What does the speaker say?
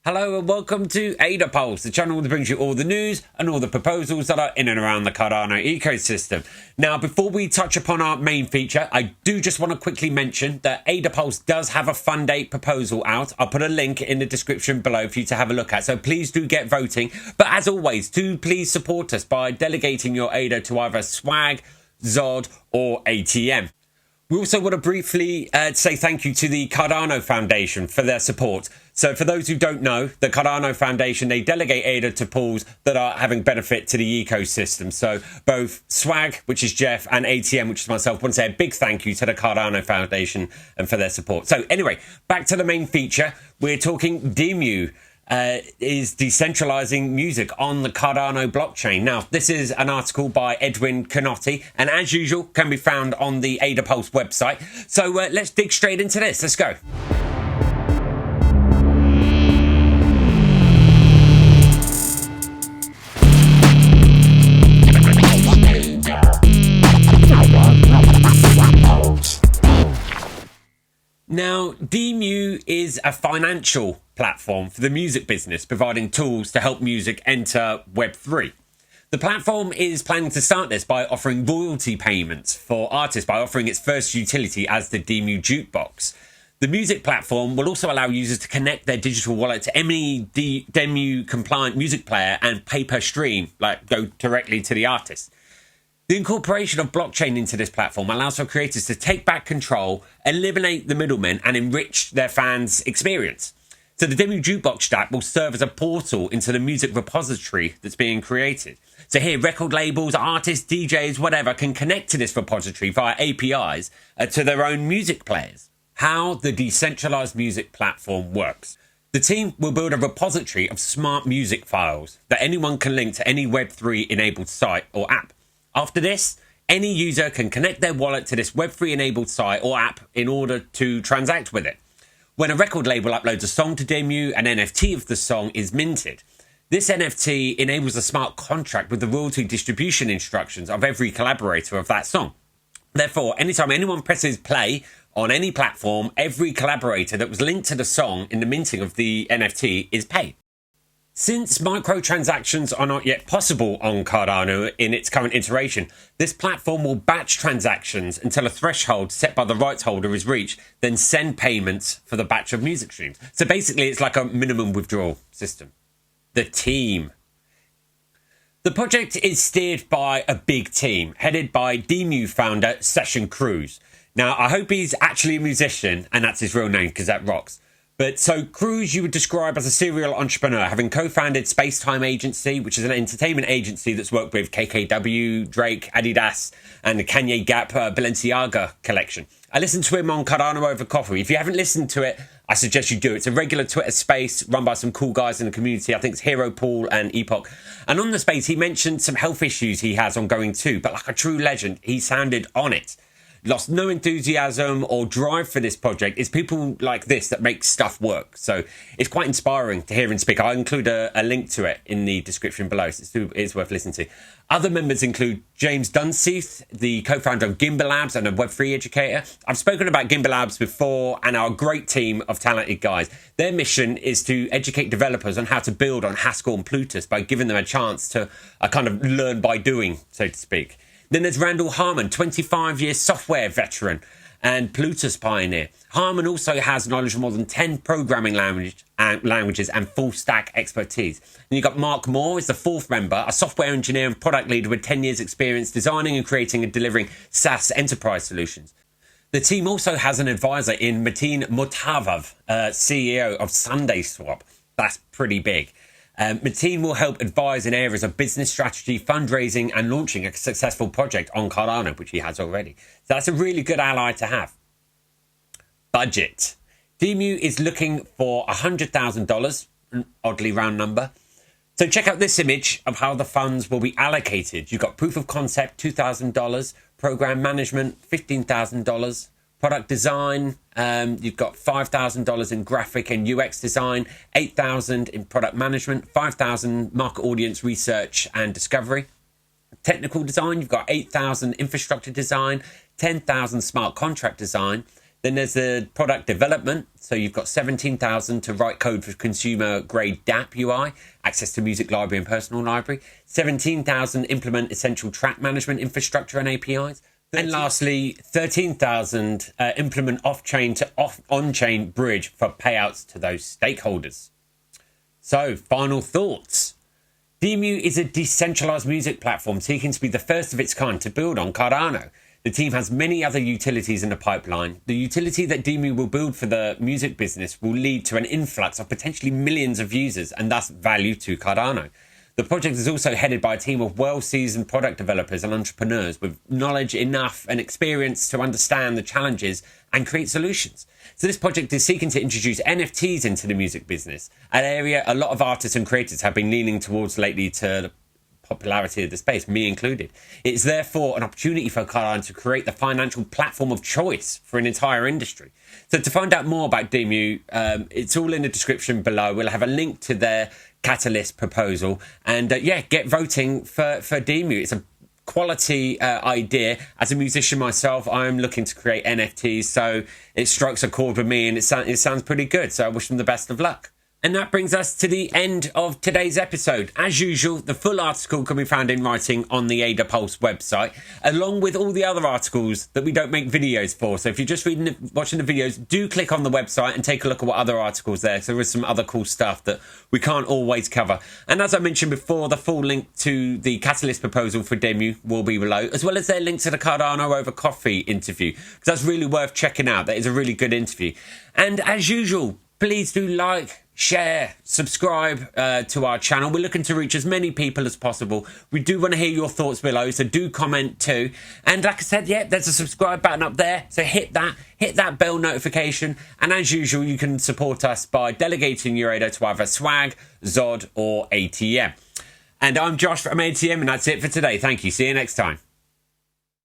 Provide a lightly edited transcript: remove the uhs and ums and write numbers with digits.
Hello and welcome to AdaPulse, the channel that brings you all the news and all the proposals that are in and around the Cardano ecosystem. Now, before we touch upon our main feature, I do just want to quickly mention that AdaPulse does have a Fund8 proposal out. I'll put a link in the description below for you to have a look at, so please do get voting. But as always, do please support us by delegating your ADA to either Swag, Zod or ATM. We also want to briefly say thank you to the Cardano Foundation for their support. So for those who don't know, the Cardano Foundation, they delegate ADA to pools that are having benefit to the ecosystem. So both Swag, which is Jeff, and ATM, which is myself, want to say a big thank you to the Cardano Foundation and for their support. So anyway, back to the main feature. We're talking DEMU. Is decentralizing music on the Cardano blockchain. Now, this is an article by EDWIN KINOTI, and as usual, can be found on the AdaPulse website. So let's dig straight into this. Let's go. Now, DEMU is a financial platform for the music business, providing tools to help music enter Web3. The platform is planning to start this by offering royalty payments for artists by offering its first utility as the DEMU Jukebox. The music platform will also allow users to connect their digital wallet to any DEMU compliant music player and pay per stream, like go directly to the artist. The incorporation of blockchain into this platform allows for creators to take back control, eliminate the middlemen, and enrich their fans' experience. So the DEMU Jukebox dapp will serve as a portal into the music repository that's being created. So here, record labels, artists, DJs, whatever, can connect to this repository via APIs to their own music players. How the decentralized music platform works. The team will build a repository of smart music files that anyone can link to any Web3 enabled site or app. After this, any user can connect their wallet to this Web3 enabled site or app in order to transact with it. When a record label uploads a song to DEMU, an NFT of the song is minted. This NFT enables a smart contract with the royalty distribution instructions of every collaborator of that song. Therefore, anytime anyone presses play on any platform, every collaborator that was linked to the song in the minting of the NFT is paid. Since microtransactions are not yet possible on Cardano in its current iteration, this platform will batch transactions until a threshold set by the rights holder is reached, then send payments for the batch of music streams. So basically, it's like a minimum withdrawal system. The team. The project is steered by a big team, headed by DEMU founder Cruz. Now, I hope he's actually a musician, and that's his real name, because that rocks. But so Cruz you would describe as a serial entrepreneur, having co-founded Spacetime Agency, which is an entertainment agency that's worked with KKW, Drake, Adidas, and the Kanye Gap Balenciaga collection. I listened to him on Cardano over coffee. If you haven't listened to it, I suggest you do. It's a regular Twitter space run by some cool guys in the community. I think it's Hero Pool and Epoch. And on the space, he mentioned some health issues he has ongoing too. But like a true legend, he sounded on it. Lost no enthusiasm or drive for this project. It's people like this that make stuff work. So it's quite inspiring to hear him speak. I'll include a link to it in the description below. So it's worth listening to. Other members include James Dunseith, the co-founder of Gimbal Labs and a Web3 educator. I've spoken about Gimbal Labs before and our great team of talented guys. Their mission is to educate developers on how to build on Haskell and Plutus by giving them a chance to kind of learn by doing, so to speak. Then there's Randall Harmon, 25-year software veteran and Plutus pioneer. Harmon also has knowledge of more than 10 programming languages and full-stack expertise. And you've got Mark Moore, is the fourth member, a software engineer and product leader with 10 years' experience designing and creating and delivering SaaS enterprise solutions. The team also has an advisor in Mateen Motavav, CEO of SundaySwap. That's pretty big. Mateen will help advise in areas of business strategy, fundraising, and launching a successful project on Cardano, which he has already. So that's a really good ally to have. Budget. DEMU is looking for $100,000, an oddly round number. So check out this image of how the funds will be allocated. You've got proof of concept, $2,000, program management, $15,000, product design, you've got $5,000 in graphic and UX design, $8,000 in product management, $5,000 market audience research and discovery. Technical design, you've got $8,000 infrastructure design, $10,000 smart contract design, Then there's the product development. So you've got 17,000 to write code for consumer grade dapp UI, access to music library and personal library. 17,000 implement essential track management infrastructure and APIs. And lastly, 13,000 implement off-chain to on-chain bridge for payouts to those stakeholders. So, final thoughts. DEMU is a decentralized music platform seeking to be the first of its kind to build on Cardano. The team has many other utilities in the pipeline. The utility that DEMU will build for the music business will lead to an influx of potentially millions of users and thus value to Cardano. The project is also headed by a team of well-seasoned product developers and entrepreneurs with knowledge enough and experience to understand the challenges and create solutions. So this project is seeking to introduce NFTs into the music business, an area a lot of artists and creators have been leaning towards lately to the popularity of the space, me included. It's therefore an opportunity for Cardano to create the financial platform of choice for an entire industry. So to find out more about DEMU, it's all in the description below. We'll have a link to their catalyst proposal, and get voting for DEMU. It's a quality idea. As a musician myself, I'm looking to create NFTs, so it strikes a chord with me, and it sounds pretty good. So I wish them the best of luck. And that brings us to the end of today's episode. As usual, the full article can be found in writing on the AdaPulse website, along with all the other articles that we don't make videos for. So if you're just watching the videos, do click on the website and take a look at what other articles there. So there is some other cool stuff that we can't always cover. And as I mentioned before, the full link to the catalyst proposal for DEMU will be below, as well as their link to the Cardano over coffee interview, because that's really worth checking out. That is a really good interview. And as usual, please do like, share, subscribe to our channel. We're looking to reach as many people as possible. We do want to hear your thoughts below, so do comment too. And like I said, there's a subscribe button up there, so hit that bell notification. And as usual, you can support us by delegating your ADA to either Swag, Zod or ATM. And I'm Josh from ATM, and that's it for today. Thank you. See you next time.